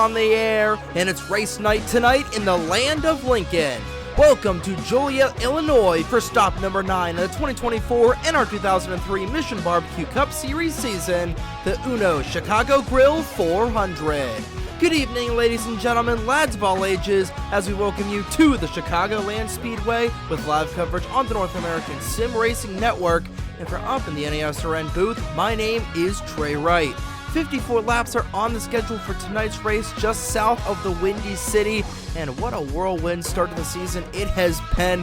on the air, and it's race night tonight in the land of Lincoln. Welcome to Joliet, Illinois for stop number 9 of the 2024 NR2003 Mission BBQ Cup Series season, the Uno Chicago Grill 400. Good evening, ladies and gentlemen, lads of all ages, as we welcome you to the Chicagoland Speedway with live coverage on the North American Sim Racing Network. And for up in the NASRN booth, my name is Trey Wright. 54 laps are on the schedule for tonight's race just south of the Windy City, and what a whirlwind start to the season it has been.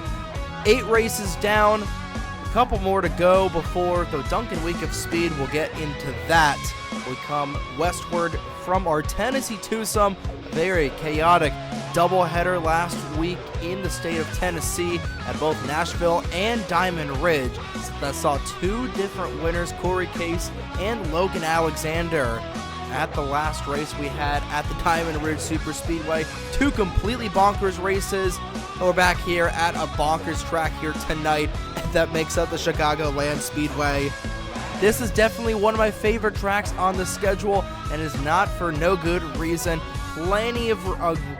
8 races down, a couple more to go before the Duncan Week of Speed. We'll get into that. We come westward from our Tennessee twosome, a very chaotic doubleheader last week in the state of Tennessee at both Nashville and Diamond Ridge. That saw 2 different winners, Corey Case and Logan Alexander. At the last race we had at the Diamond Ridge Super Speedway, 2 completely bonkers races. And we're back here at a bonkers track here tonight that makes up the Chicagoland Speedway. This is definitely one of my favorite tracks on the schedule, and is not for no good reason. Plenty of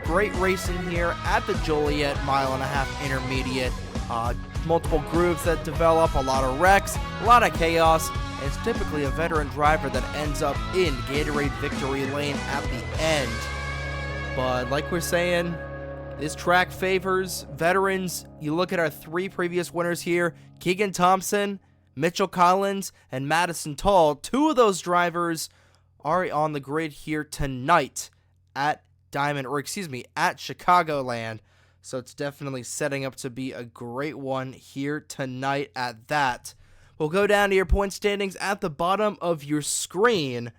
great racing here at the Joliet mile-and-a-half intermediate. Multiple grooves that develop, a lot of wrecks, a lot of chaos. It's typically a veteran driver that ends up in Gatorade victory lane at the end. But like we're saying, this track favors veterans. You look at our 3 previous winners here, Keegan Thompson, Mitchell Collins, and Madison Tall. 2 of those drivers are on the grid here tonight at at Chicagoland. So it's definitely setting up to be a great one here tonight at that. We'll go down to your point standings at the bottom of your screen,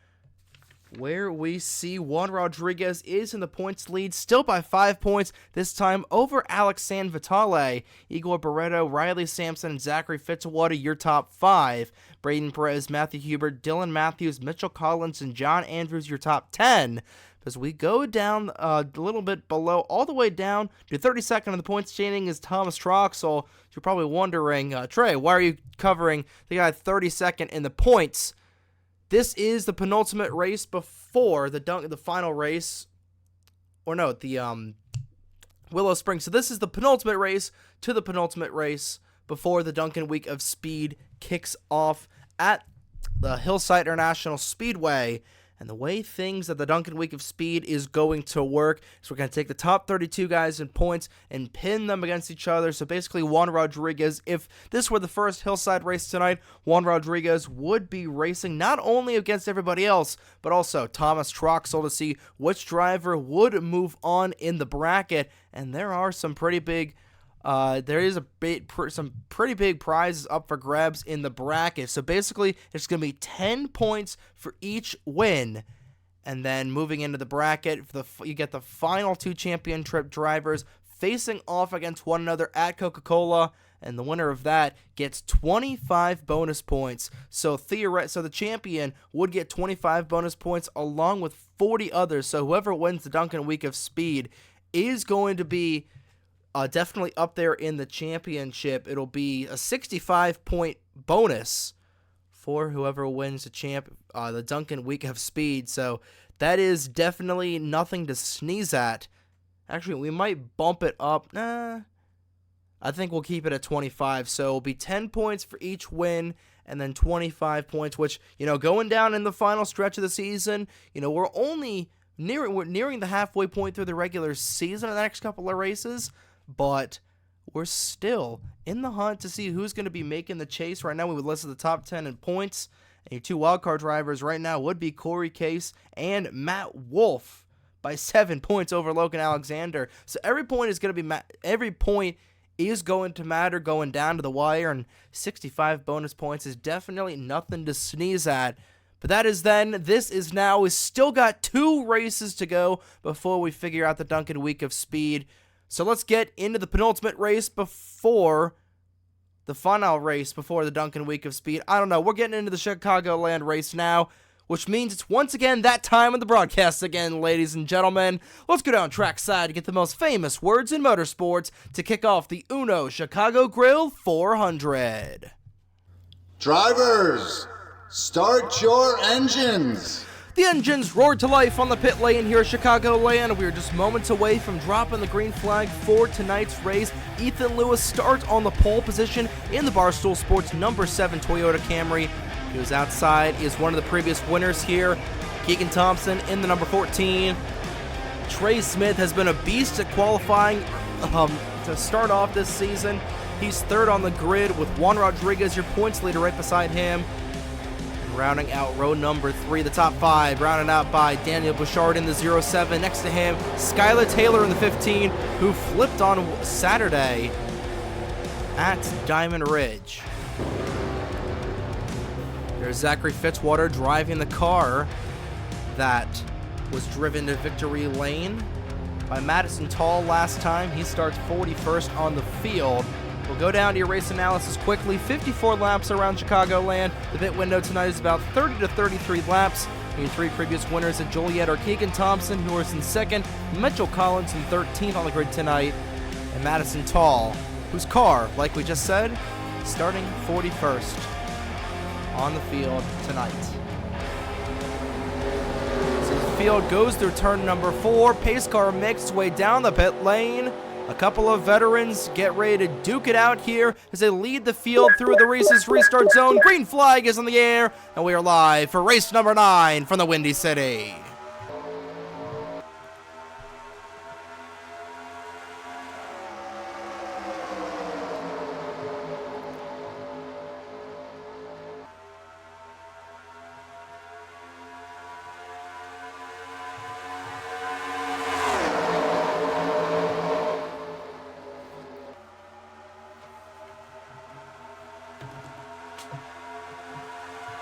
where we see Juan Rodriguez is in the points lead, still by 5 points, this time over Alex Sanvitale. Igor Barreto, Riley Sampson, and Zachary Fitzwater, your top 5. Braden Perez, Matthew Hubert, Dylan Matthews, Mitchell Collins, and John Andrews, your top 10. As we go down a little bit below, all the way down to 32nd in the points standing is Thomas Troxel. You're probably wondering, Trey, why are you covering the guy 32nd in the points? This is the penultimate race before the final race, or no, the Willow Springs. So this is the penultimate race to the penultimate race before the Duncan Week of Speed kicks off at the Hillside International Speedway. And the way things at the Duncan Week of Speed is going to work is we're going to take the top 32 guys in points and pin them against each other. So basically, Juan Rodriguez, if this were the first Hillside race tonight, Juan Rodriguez would be racing not only against everybody else, but also Thomas Troxel to see which driver would move on in the bracket. And there are some pretty big some pretty big prizes up for grabs in the bracket. So basically, it's going to be 10 points for each win. And then moving into the bracket, you get the final 2 championship drivers facing off against one another at Coca-Cola. And the winner of that gets 25 bonus points. So the champion would get 25 bonus points along with 40 others. So whoever wins the Duncan Week of Speed is going to be definitely up there in the championship. It'll be a 65-point bonus for whoever wins the Duncan Week of Speed. So that is definitely nothing to sneeze at. Actually, we might bump it up. I think we'll keep it at 25. So it'll be 10 points for each win, and then 25 points, which, going down in the final stretch of the season, we're only nearing the halfway point through the regular season in the next couple of races. But we're still in the hunt to see who's going to be making the chase. Right now, we would list the top 10 in points. And your 2 wildcard drivers right now would be Corey Case and Matt Wolf by 7 points over Logan Alexander. So every point is going to matter going down to the wire. And 65 bonus points is definitely nothing to sneeze at. But that is then. This is now. We've still got 2 races to go before we figure out the Duncan Week of Speed. So let's get into the penultimate race before the final race before the Duncan Week of Speed. I don't know. We're getting into the Chicagoland race now, which means it's once again that time of the broadcast again, ladies and gentlemen. Let's go down trackside to get the most famous words in motorsports to kick off the Uno Chicago Grill 400. Drivers, start your engines. The engines roared to life on the pit lane here at Chicagoland. We are just moments away from dropping the green flag for tonight's race. Ethan Lewis starts on the pole position in the Barstool Sports number 7 Toyota Camry. He was outside, he is one of the previous winners here. Keegan Thompson in the number 14. Trey Smith has been a beast at qualifying to start off this season. He's third on the grid with Juan Rodriguez, your points leader, right beside him. Rounding out row number 3, the top 5, rounded out by Daniel Bouchard in the 07. Next to him, Skylar Taylor in the 15, who flipped on Saturday at Diamond Ridge. There's Zachary Fitzwater driving the car that was driven to victory lane by Madison Tall last time. He starts 41st on the field. We'll go down to your race analysis quickly. 54 laps around Chicagoland. The pit window tonight is about 30 to 33 laps. Your 3 previous winners at Joliet are Keegan Thompson, who is in 2nd, Mitchell Collins in 13th on the grid tonight, and Madison Tall, whose car, like we just said, starting 41st on the field tonight. So the field goes through turn number 4. Pace car makes its way down the pit lane. A couple of veterans get ready to duke it out here as they lead the field through the race's restart zone. Green flag is in the air, and we are live for race number 9 from the Windy City.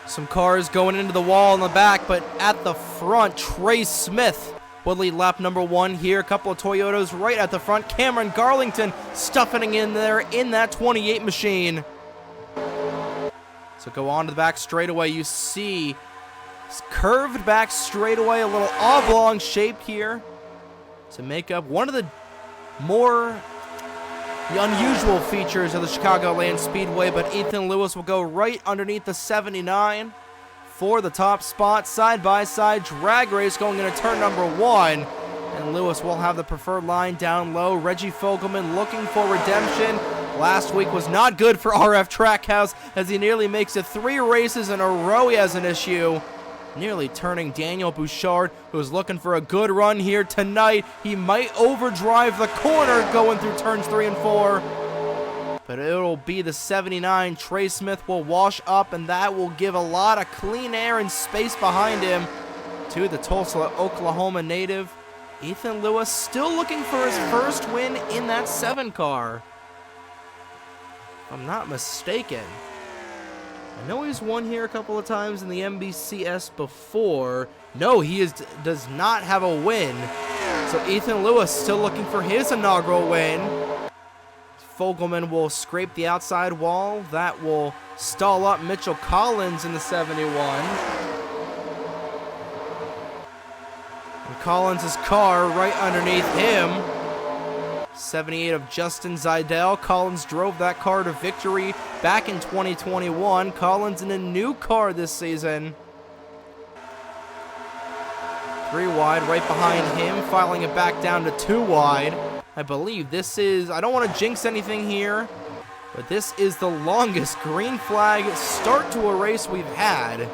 Some cars going into the wall in the back, but at the front, Trey Smith will lead lap number 1 here. A couple of Toyotas right at the front. Cameron Garlington stuffing in there in that 28 machine. So go on to the back straightaway. You see curved back straightaway, a little oblong shape here to make up one of the more unusual features of the Chicagoland Speedway, but Ethan Lewis will go right underneath the 79 for the top spot. Side-by-side drag race going into turn number 1, and Lewis will have the preferred line down low. Reggie Fogelman looking for redemption. Last week was not good for RF Trackhouse as he nearly makes it 3 races in a row. He has an issue, nearly turning Daniel Bouchard, who's looking for a good run here tonight. He might overdrive the corner going through turns 3 and 4. But it'll be the 79. Trey Smith will wash up, and that will give a lot of clean air and space behind him to the Tulsa, Oklahoma native. Ethan Lewis still looking for his first win in that 7 car, if I'm not mistaken. I know he's won here a couple of times in the NBCS before. No, he does not have a win. So Ethan Lewis still looking for his inaugural win. Fogelman will scrape the outside wall. That will stall up Mitchell Collins in the 71. And Collins' car right underneath him. 78 of Justin Zidell. Collins drove that car to victory back in 2021. Collins in a new car this season. 3 wide right behind him, filing it back down to 2 wide. I believe this is, I don't want to jinx anything here, but this is the longest green flag start to a race we've had in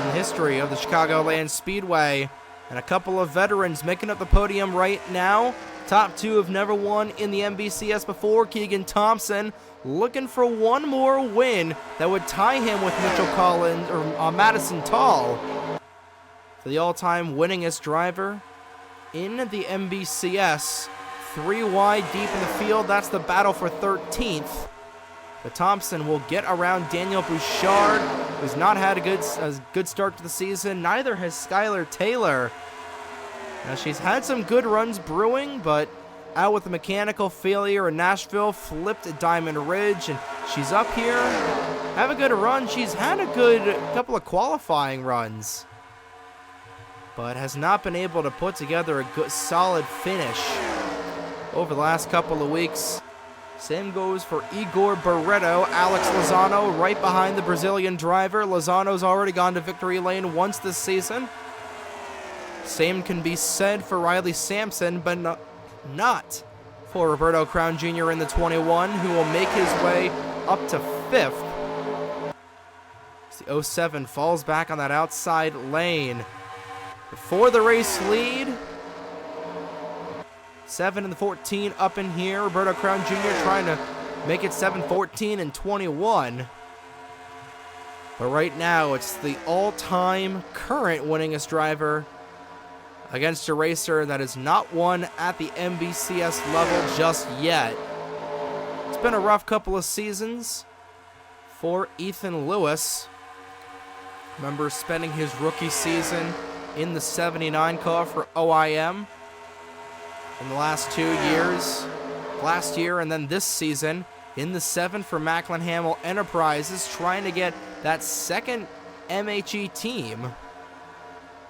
the history of the Chicagoland Speedway. And a couple of veterans making up the podium right now. Top 2 have never won in the NBCS before. Keegan Thompson looking for one more win that would tie him with Mitchell Collins or Madison Tall for the all-time winningest driver in the NBCS. 3 wide deep in the field. That's the battle for 13th. But Thompson will get around Daniel Bouchard, who's not had a good start to the season. Neither has Skylar Taylor. Now, she's had some good runs brewing, but out with a mechanical failure in Nashville, flipped at Diamond Ridge, and she's up here. Have a good run. She's had a good couple of qualifying runs, but has not been able to put together a good, solid finish over the last couple of weeks. Same goes for Igor Barreto. Alex Lozano right behind the Brazilian driver. Lozano's already gone to victory lane once this season. Same can be said for Riley Sampson, but not for Roberto Crown Jr. in the 21, who will make his way up to 5th. The 07 falls back on that outside lane. Before the race lead, 7 and the 14 up in here. Roberto Crown Jr. trying to make it 7, 14, and 21. But right now, it's the all-time current winningest driver against a racer that has not won at the NBCS level just yet. It's been a rough couple of seasons for Ethan Lewis. Remember spending his rookie season in the 79 car for OIM in the last 2 years. Last year and then this season in the 7 for Macklin Hamill Enterprises, trying to get that second MHE team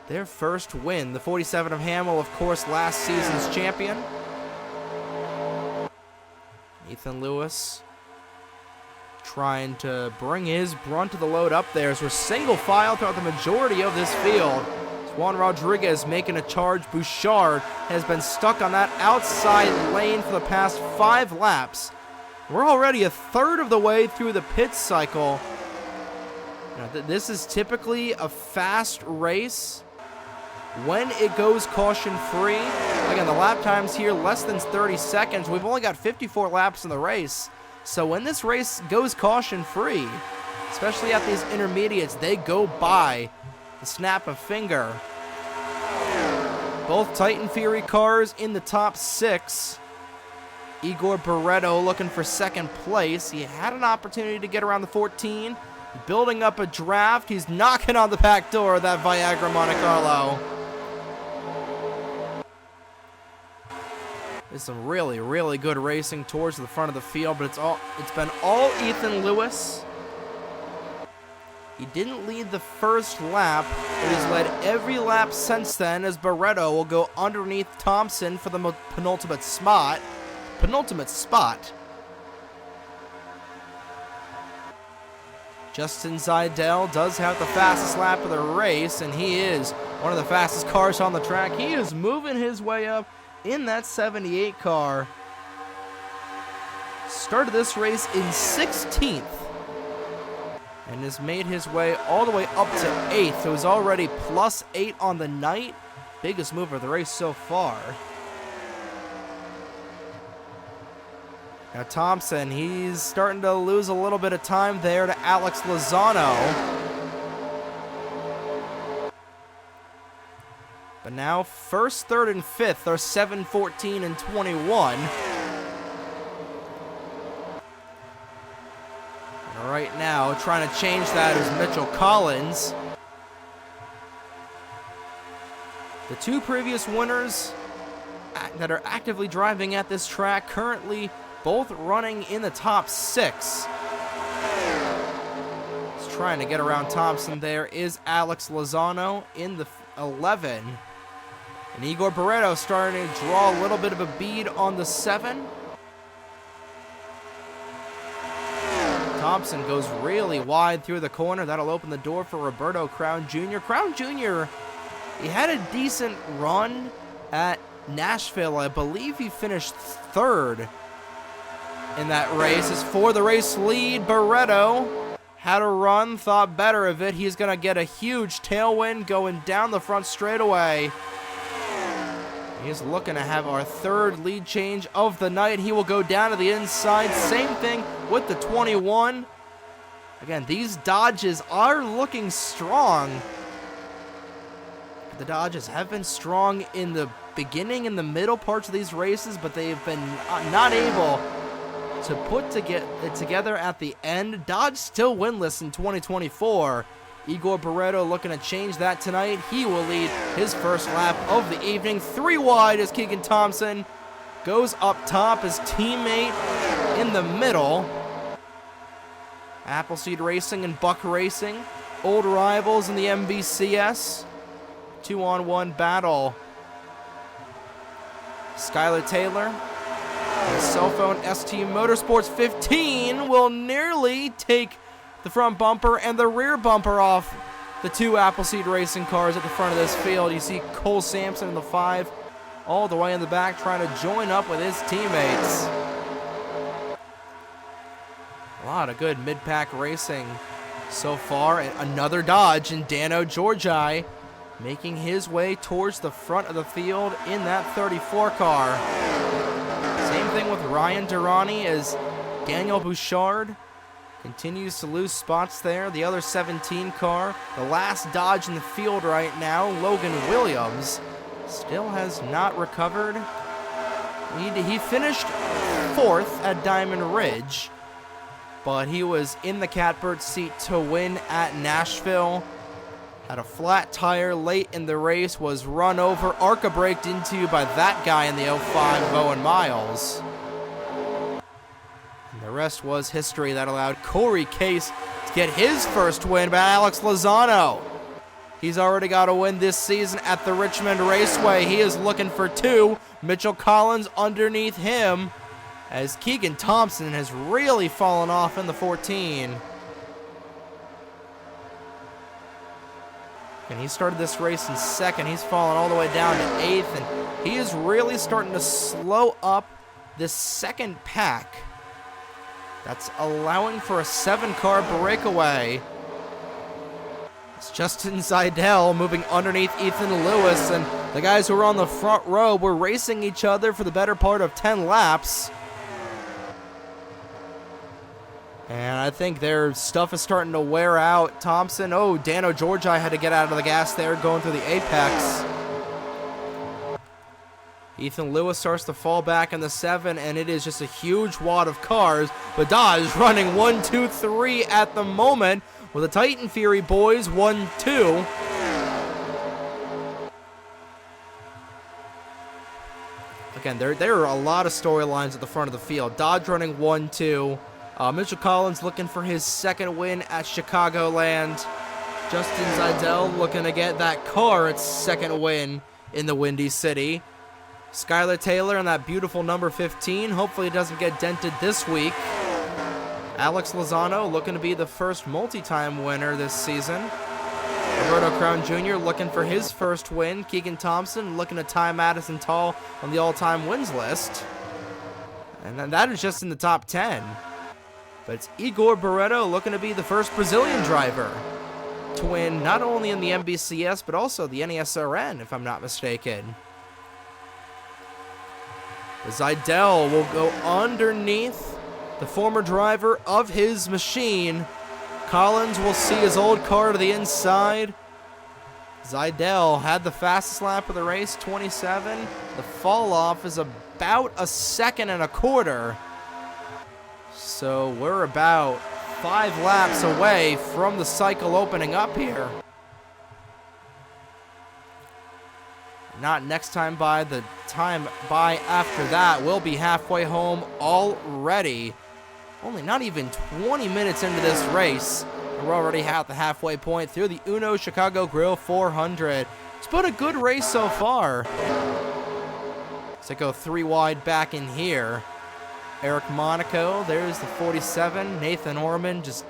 their first win. The 47 of Hamill, of course, last season's champion. Ethan Lewis trying to bring his brunt of the load up there as we're single file throughout the majority of this field. Juan Rodriguez making a charge. Bouchard has been stuck on that outside lane for the past 5 laps. We're already a third of the way through the pit cycle. This is typically a fast race when it goes caution-free. Again, the lap times here less than 30 seconds. We've only got 54 laps in the race. So when this race goes caution-free, especially at these intermediates, they go by the snap of finger. Both Titan Fury cars in the top 6. Igor Barreto looking for 2nd place. He had an opportunity to get around the 14. Building up a draft. He's knocking on the back door of that Viagra Monte Carlo. There's some really, really good racing towards the front of the field, but it's been all Ethan Lewis. He didn't lead the first lap, but he's led every lap since then, as Barreto will go underneath Thompson for the penultimate spot. Justin Zeidel does have the fastest lap of the race, and he is one of the fastest cars on the track. He is moving his way up in that 78 car. Started this race in 16th and has made his way all the way up to 8th. It was already +8 on the night. Biggest move of the race so far. Now Thompson, he's starting to lose a little bit of time there to Alex Lozano. But now 1st, 3rd, and 5th are 7, 14, and 21. And right now, trying to change that is Mitchell Collins. The 2 previous winners that are actively driving at this track currently both running in the top 6. Just trying to get around Thompson there is Alex Lozano in the 11. And Igor Barreto starting to draw a little bit of a bead on the 7. Thompson goes really wide through the corner. That'll open the door for Roberto Crown Jr. Crown Jr., he had a decent run at Nashville. I believe he finished 3rd in that race. As for the race lead, Barreto had a run, thought better of it. He's going to get a huge tailwind going down the front straightaway. He's looking to have our 3rd lead change of the night. He will go down to the inside. Same thing with the 21. Again, these Dodges are looking strong. The Dodges have been strong in the beginning and the middle parts of these races, but they've been not able to put it together at the end. Dodge still winless in 2024. Igor Barreto looking to change that tonight. He will lead his first lap of the evening. 3 wide as Keegan Thompson goes up top. His teammate in the middle. Appleseed Racing and Buck Racing, old rivals in the NBCS. 2-on-1 battle. Skylar Taylor The Cell Phone ST Motorsports 15 will nearly take the front bumper and the rear bumper off the two Appleseed Racing cars at the front of this field. You see Cole Sampson in the 5 all the way in the back trying to join up with his teammates. A lot of good mid-pack racing so far. And another Dodge in Dano Georgi making his way towards the front of the field in that 34 car. Same thing with Ryan Durrani as Daniel Bouchard continues to lose spots there. The other 17 car, the last Dodge in the field right now, Logan Williams, still has not recovered. He finished 4th at Diamond Ridge, but he was in the catbird seat to win at Nashville. Had a flat tire late in the race, was run over, ARCA braked into by that guy in the 05 of Owen Miles. And the rest was history. That allowed Corey Case to get his first win by Alex Lozano. He's already got a win this season at the Richmond Raceway. He is looking for 2. Mitchell Collins underneath him, as Keegan Thompson has really fallen off in the 14. And he started this race in 2nd. He's fallen all the way down to 8th, and he is really starting to slow up this second pack. That's allowing for a 7-car breakaway. It's Justin Seidel moving underneath Ethan Lewis, and the guys who were on the front row were racing each other for the better part of 10 laps. And I think their stuff is starting to wear out. Thompson, Dano Georgi had to get out of the gas there going through the apex. Ethan Lewis starts to fall back in the 7, and it is just a huge wad of cars. But Dodge running 1, 2, 3 at the moment with the Titan Fury boys 1, 2. Again, there are a lot of storylines at the front of the field. Dodge running 1, 2. Mitchell Collins looking for his 2nd win at Chicagoland. Justin Seidel looking to get that car its 2nd win in the Windy City. Skylar Taylor in that beautiful number 15. Hopefully it doesn't get dented this week. Alex Lozano looking to be the first multi-time winner this season. Roberto Crown Jr. looking for his first win. Keegan Thompson looking to tie Madison Tall on the all-time wins list. And then that is just in the top 10. But it's Igor Barreto looking to be the first Brazilian driver to win not only in the MBCS, but also the NESRN, if I'm not mistaken. Seidel will go underneath the former driver of his machine. Collins will see his old car to the inside. Seidel had the fastest lap of the race, 27. The fall off is about 1.25 seconds. So we're about 5 laps away from the cycle opening up here. Not next time by, the time by after that. We'll be halfway home already. Only not even 20 minutes into this race, and we're already at the halfway point through the Uno Chicago Grill 400. It's been a good race so far. So go 3 wide back in here. Eric Monaco, there's the 47. Nathan Orman just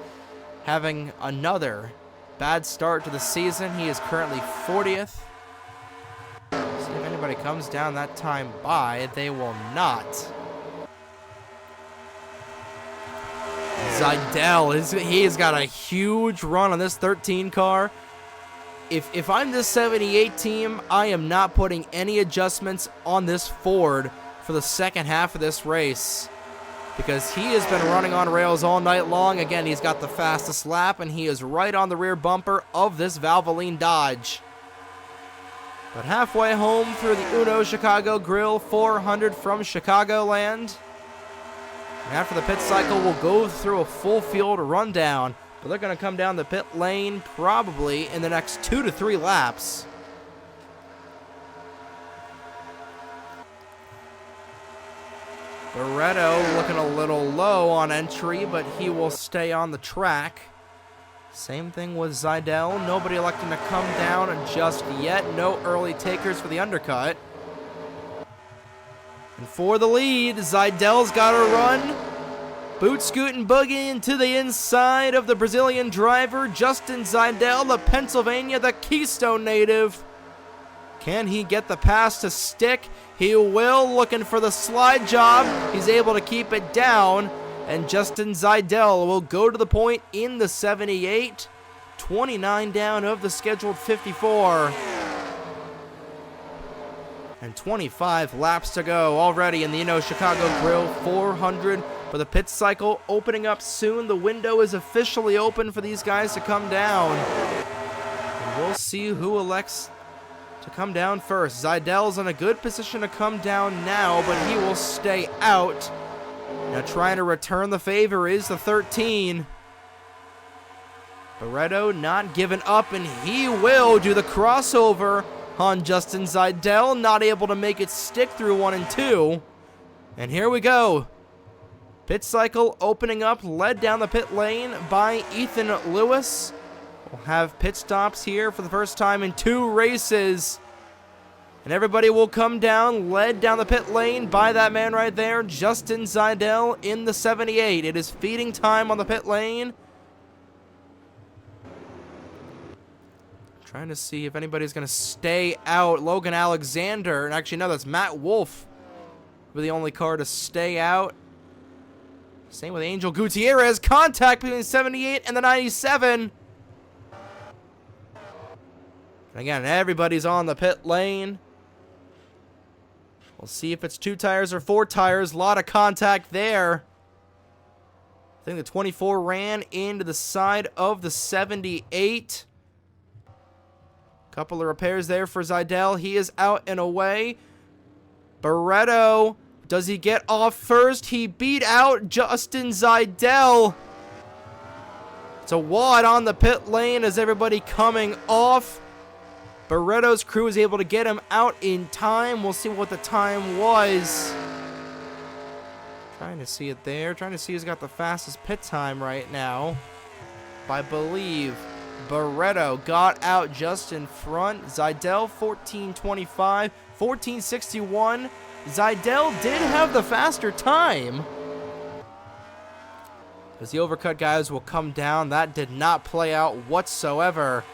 having another bad start to the season. He is currently 40th. See if anybody comes down that time by. They will not. Seidel, he has got a huge run on this 13 car. If I'm this 78 team, I am not putting any adjustments on this Ford for the second half of this race, because he has been running on rails all night long. Again, he's got the fastest lap, and he is right on the rear bumper of this Valvoline Dodge. But halfway home through the Uno Chicago Grill 400 from Chicagoland. And after the pit cycle, we'll go through a full field rundown. But they're going to come down the pit lane probably in the next 2 to 3 laps. Barreto looking a little low on entry, but he will stay on the track. Same thing with Seidel. Nobody electing to come down just yet. No early takers for the undercut. And for the lead, Zeidel's got to run. Boot scoot and boogie into the inside of the Brazilian driver, Justin Zeidel, the Pennsylvania, the Keystone native. Can he get the pass to stick? He will, looking for the slide job. He's able to keep it down, and Justin Zeidel will go to the point in the 78. 29 down of the scheduled 54. And 25 laps to go already in the Chicago Grill 400. But the pit cycle opening up soon. The window is officially open for these guys to come down. And we'll see who elects to come down first. Zeidel's in a good position to come down now, but he will stay out. Now trying to return the favor is the 13. Barretto not giving up, and he will do the crossover on Justin Zeidel. Not able to make it stick through 1 and 2. And here we go. Pit cycle opening up, led down the pit lane by Ethan Lewis. We'll have pit stops here for the first time in 2 races. And everybody will come down, led down the pit lane by that man right there, Justin Zeidel in the 78. It is feeding time on the pit lane. Trying to see if anybody's going to stay out. Logan Alexander, and actually no, that's Matt Wolf, with the only car to stay out. Same with Angel Gutierrez. Contact between the 78 and the 97. And again, everybody's on the pit lane. We'll see if it's 2 tires or 4 tires. A lot of contact there. I think the 24 ran into the side of the 78. Couple of repairs there for Zeidel. He is out and away. Barretto, does he get off first? He beat out Justin Zeidel. It's a wad on the pit lane as everybody coming off. Barretto's crew is able to get him out in time. We'll see what the time was. Trying to see it there. Trying to see who's got the fastest pit time right now. I believe Barretto got out just in front. Zeidel 14:25, 14:61. Zeidel did have the faster time. As the overcut guys will come down, that did not play out whatsoever.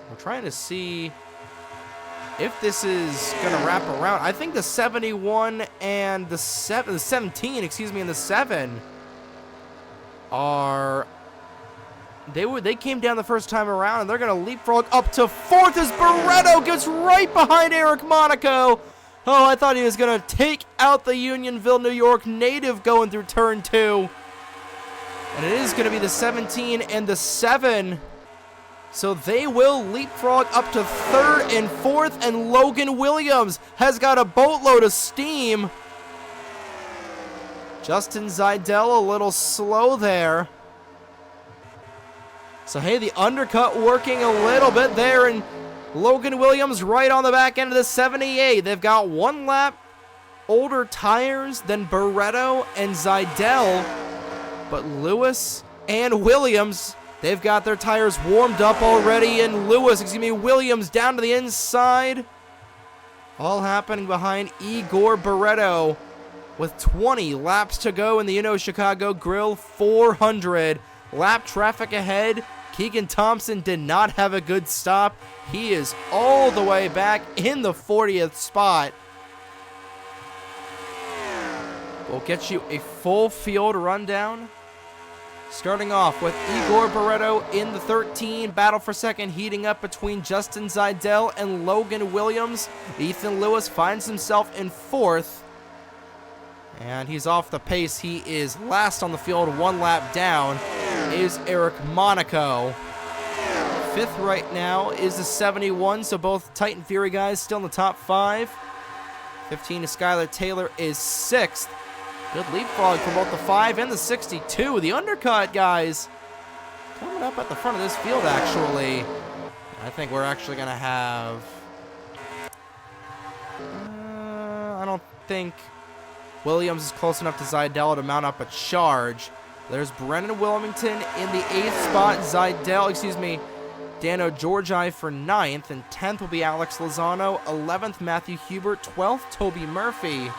We're trying to see if this is going to wrap around. I think the 71 and the 17, excuse me, and the 7 are... They came down the first time around, and they're going to leapfrog up to 4th as Barretto gets right behind Eric Monaco. Oh, I thought he was going to take out the Unionville, New York native going through turn 2. And it is going to be the 17 and the 7. So they will leapfrog up to 3rd and 4th, and Logan Williams has got a boatload of steam. Justin Zeidel a little slow there. So, hey, the undercut working a little bit there, and Logan Williams right on the back end of the 78. They've got 1 lap older tires than Barretto and Zeidel, but Lewis and Williams, they've got their tires warmed up already, and Williams down to the inside. All happening behind Igor Barretto with 20 laps to go in the Chicago Grill 400. Lap traffic ahead. Keegan Thompson did not have a good stop. He is all the way back in the 40th spot. We'll get you a full field rundown. Starting off with Igor Barretto in the 13. Battle for second heating up between Justin Zeidel and Logan Williams. Ethan Lewis finds himself in 4th. And he's off the pace. He is last on the field, 1 lap down is Eric Monaco. 5th right now is the 71, so both Titan Fury guys still in the top 5. 15 to Skylar Taylor is 6th. Good leapfrog for both the 5 and the 62. The undercut guys coming up at the front of this field, actually. I think we're actually going to have... I don't think Williams is close enough to Zeidel to mount up a charge. There's Brennan Wilmington in the 8th spot. Dano Georgi for 9th, and 10th will be Alex Lozano, 11th Matthew Hubert, 12th Toby Murphy,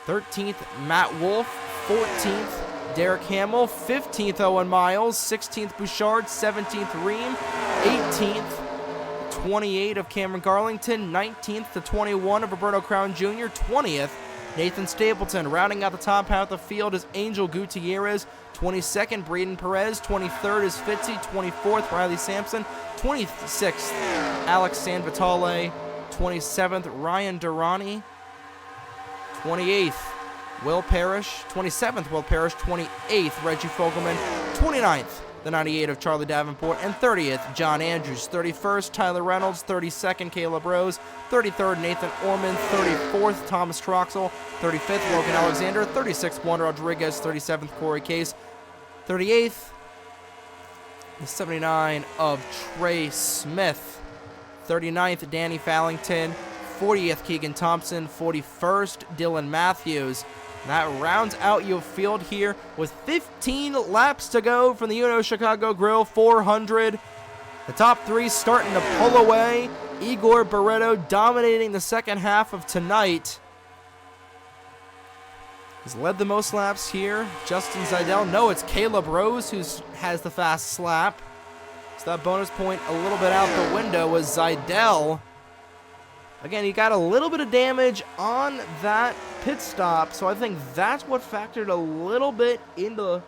13th Matt Wolf, 14th Derek Hamill, 15th Owen Miles, 16th Bouchard, 17th Ream, 18th 28 of Cameron Garlington, 19th to 21 of Roberto Crown Jr., 20th Nathan Stapleton. Rounding out the top half of the field is Angel Gutierrez, 22nd Braden Perez, 23rd is Fitzy, 24th Riley Sampson, 26th Alex Sanvitale, 27th Ryan Durrani, 28th Will Parrish, 27th Will Parrish, 28th Reggie Fogelman, 29th the 98 of Charlie Davenport, and 30th John Andrews, 31st Tyler Reynolds, 32nd Caleb Rose, 33rd Nathan Orman, 34th Thomas Troxel, 35th Logan Alexander, 36th Juan Rodriguez, 37th Corey Case, 38th the 79 of Trey Smith, 39th Danny Fallington, 40th Keegan Thompson, 41st Dylan Matthews. That rounds out your field here with 15 laps to go from the Uno Chicago Grill 400. The top three starting to pull away. Igor Barreto dominating the second half of tonight. He's led the most laps here. Justin Zidell. No, it's Caleb Rose who has the fastest lap. So that bonus point a little bit out the window was Zidell. Again, he got a little bit of damage on that pit stop, so I think that's what factored a little bit into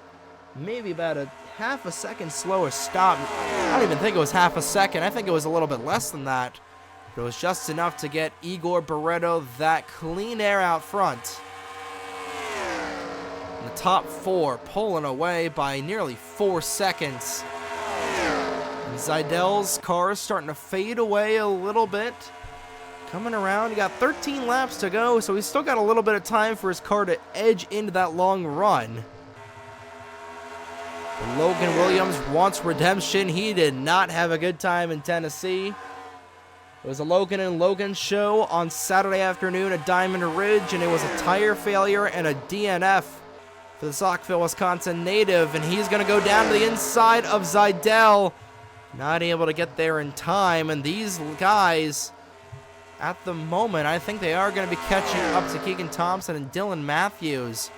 maybe about a half a second slower stop. I don't even think it was half a second. I think it was a little bit less than that. But it was just enough to get Igor Barreto that clean air out front. And the top four pulling away by nearly 4 seconds. And Zidell's car is starting to fade away a little bit. Coming around, he got 13 laps to go, so he's still got a little bit of time for his car to edge into that long run. But Logan Williams wants redemption. He did not have a good time in Tennessee. It was a Logan and Logan show on Saturday afternoon at Diamond Ridge, and it was a tire failure and a DNF for the Saukville, Wisconsin native, and he's going to go down to the inside of Zidell. Not able to get there in time, and these guys, at the moment, I think they are going to be catching up to Keegan Thompson and Dylan Matthews.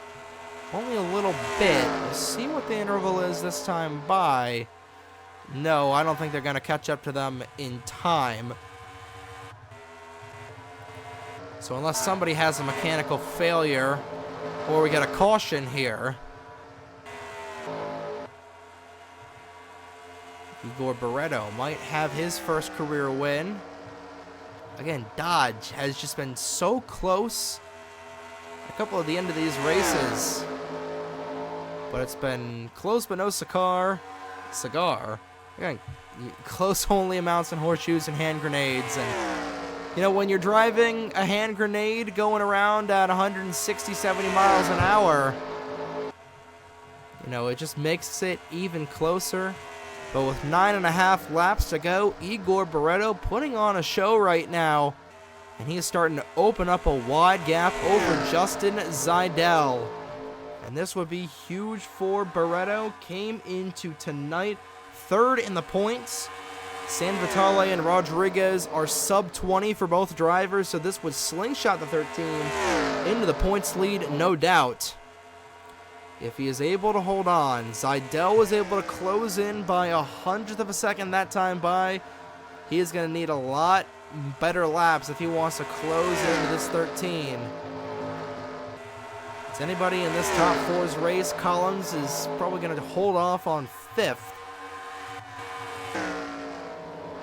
Only a little bit. We'll see what the interval is this time by. No, I don't think they're going to catch up to them in time. So unless somebody has a mechanical failure, or we get a caution here, Igor Barreto might have his first career win. Again, Dodge has just been so close a couple of the end of these races. But it's been close but no cigar. Again, close only amounts in horseshoes and hand grenades. And, you know, when you're driving a hand grenade going around at 160, 70 miles an hour, you know, it just makes it even closer. But with 9.5 laps to go, Igor Barreto putting on a show right now. And he is starting to open up a wide gap over Justin Zidell. And this would be huge for Barreto. Came into tonight third in the points. San Vitale and Rodriguez are sub 20 for both drivers, so this would slingshot the 13 into the points lead, no doubt. If he is able to hold on, Zidell was able to close in by 100th of a second that time by. He is going to need a lot better laps if he wants to close into this 13. Is anybody in this top four's race? Collins is probably going to hold off on 5th.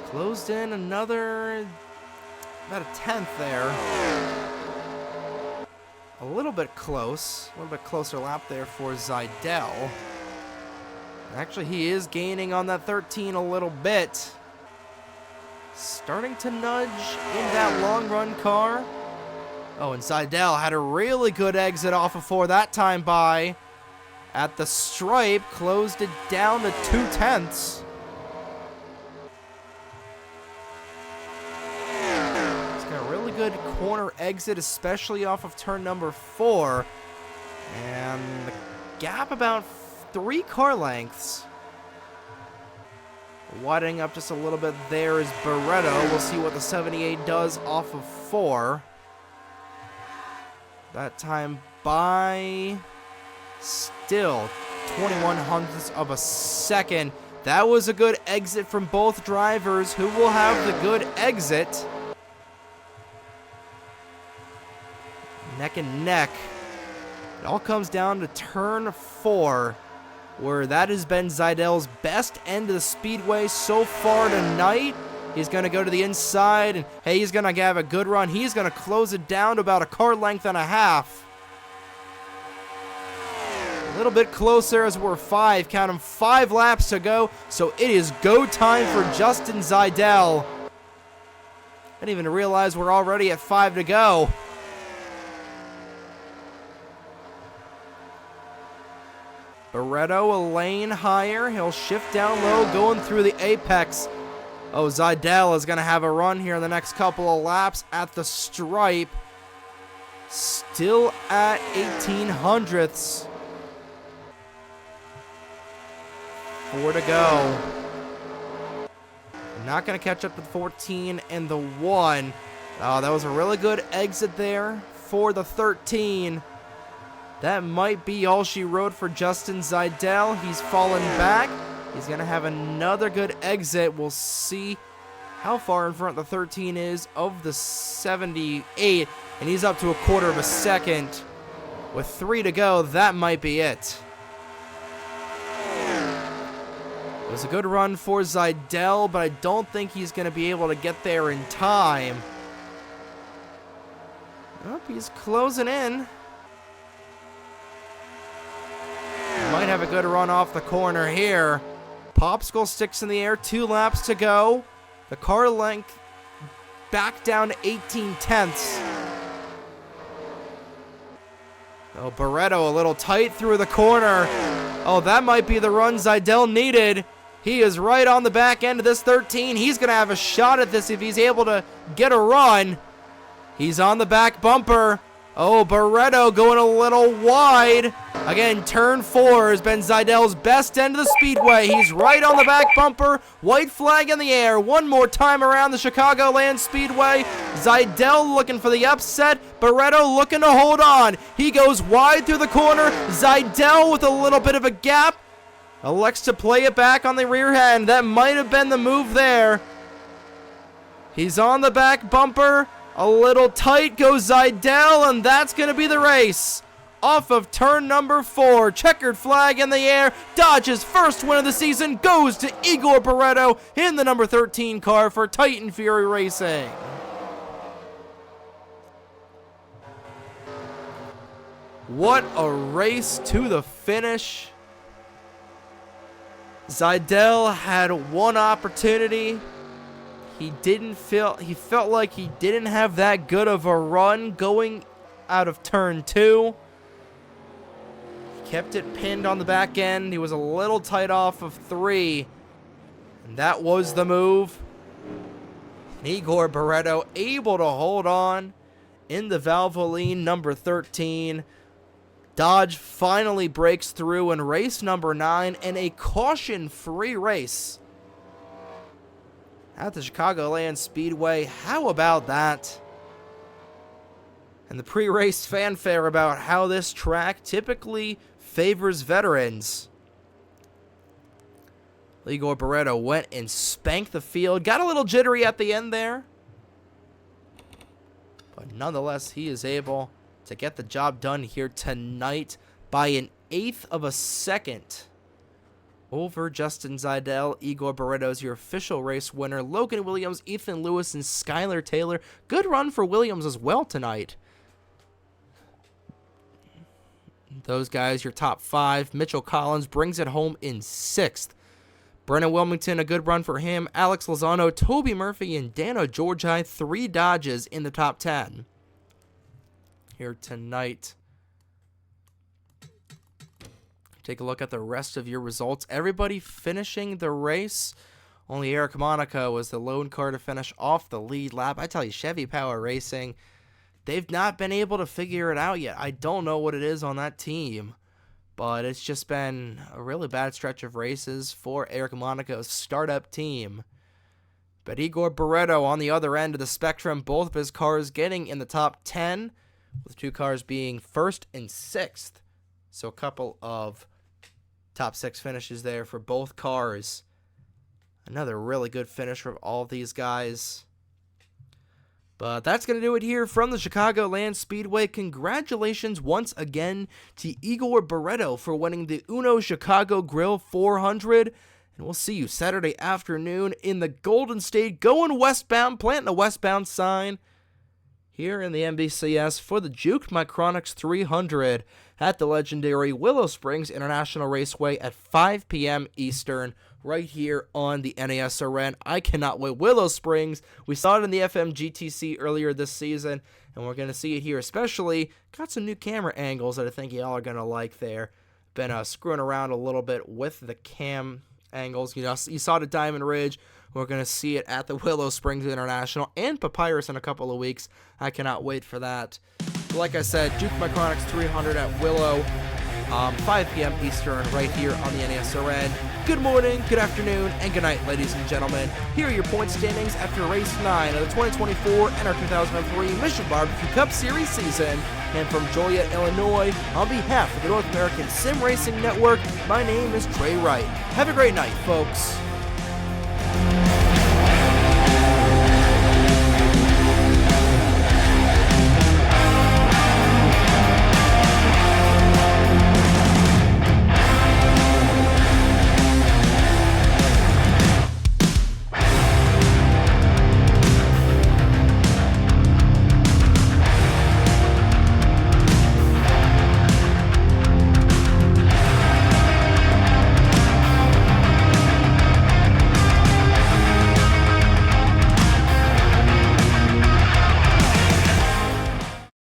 Closed in another, about a 10th there. A little bit close, a little bit closer lap there for Zidell. Actually, he is gaining on that 13 a little bit. Starting to nudge in that long run car. Oh, and Zidell had a really good exit off of 4 that time by. At the stripe, closed it down to 2/10. Good corner exit, especially off of turn number 4, and the gap about 3 car lengths. Widening up just a little bit there is Barretto. We'll see what the 78 does off of 4. That time by still 21 hundredths of a second. That was a good exit from both drivers. Who will have the good exit? Neck and neck. It all comes down to turn 4, where that has been Zeidel's best end of the speedway so far tonight. He's going to go to the inside, and hey, he's going to have a good run. He's going to close it down to about a car length and a half. A little bit closer as we're 5. Count them, 5 laps to go. So it is go time for Justin Zeidel. I didn't even realize we're already at 5 to go. Barretto a lane higher. He'll shift down low, going through the apex. Oh, Zeidel is going to have a run here in the next couple of laps at the stripe. Still at 18 hundredths. 4 to go. Not going to catch up with 14 and the 1. Oh, that was a really good exit there for the 13. That might be all she wrote for Justin Zeidel. He's fallen back. He's going to have another good exit. We'll see how far in front the 13 is of the 78. And he's up to a quarter of a second. With 3 to go, that might be it. It was a good run for Zeidel, but I don't think he's going to be able to get there in time. Oh, he's closing in. Might have a good run off the corner here. Popsicle sticks in the air, 2 laps to go. The car length back down to 18 tenths. Oh, Barretto a little tight through the corner. Oh, that might be the run Zeidel needed. He is right on the back end of this 13. He's going to have a shot at this if he's able to get a run. He's on the back bumper. Oh, Barretto going a little wide. Again, turn 4 has been Zeidel's best end of the speedway. He's right on the back bumper. White flag in the air. One more time around the Chicagoland Speedway. Zeidel looking for the upset. Barretto looking to hold on. He goes wide through the corner. Zeidel with a little bit of a gap. Elects to play it back on the rear end. That might have been the move there. He's on the back bumper. A little tight goes Zeidel, and that's going to be the race. Off of turn number 4, checkered flag in the air. Dodge's first win of the season goes to Igor Barretto in the number 13 car for Titan Fury Racing. What a race to the finish. Zeidel had one opportunity. He felt like he didn't have that good of a run going out of turn 2. He kept it pinned on the back end. He was a little tight off of 3. And that was the move. And Igor Barretto able to hold on in the Valvoline number 13. Dodge finally breaks through in race number 9 and a caution-free race at the Chicagoland Speedway. How about that? And the pre-race fanfare about how this track typically favors veterans. Igor Barretto went and spanked the field. Got a little jittery at the end there. But nonetheless, he is able to get the job done here tonight by an 1/8 of a second over Justin Zeidel. Igor Barretto is your official race winner. Logan Williams, Ethan Lewis, and Skylar Taylor. Good run for Williams as well tonight. Those guys, your top 5. Mitchell Collins brings it home in 6th. Brennan Wilmington, a good run for him. Alex Lozano, Toby Murphy, and Dano Georgi, 3 Dodges in the top 10 here tonight. Take a look at the rest of your results. Everybody finishing the race. Only Eric Monaco was the lone car to finish off the lead lap. I tell you, Chevy Power Racing, they've not been able to figure it out yet. I don't know what it is on that team, but it's just been a really bad stretch of races for Eric Monaco's startup team. But Igor Barreto on the other end of the spectrum, both of his cars getting in the top 10, with 2 cars being 1st and 6th. So a couple of top 6 finishes there for both cars. Another really good finish from all of these guys. But that's going to do it here from the Chicagoland Speedway. Congratulations once again to Igor Barreto for winning the Uno Chicago Grill 400. And we'll see you Saturday afternoon in the Golden State, going westbound, planting a westbound sign here in the NBCS for the Juke Micronics 300 at the legendary Willow Springs International Raceway at 5 p.m. Eastern, right here on the NASRN. I cannot wait. Willow Springs, we saw it in the FMGTC earlier this season, and we're going to see it here, especially got some new camera angles that I think y'all are going to like there. Been screwing around a little bit with the cam angles. You know, you saw it at Diamond Ridge. We're going to see it at the Willow Springs International and Papyrus in a couple of weeks. I cannot wait for that. But like I said, Juke Micronics 300 at Willow, 5 p.m. Eastern, right here on the NASRN. Good morning, good afternoon, and good night, ladies and gentlemen. Here are your point standings after race 9 of the 2024 NR2003 Mission Barbecue Cup Series season. And from Joliet, Illinois, on behalf of the North American Sim Racing Network, my name is Trey Wright. Have a great night, folks.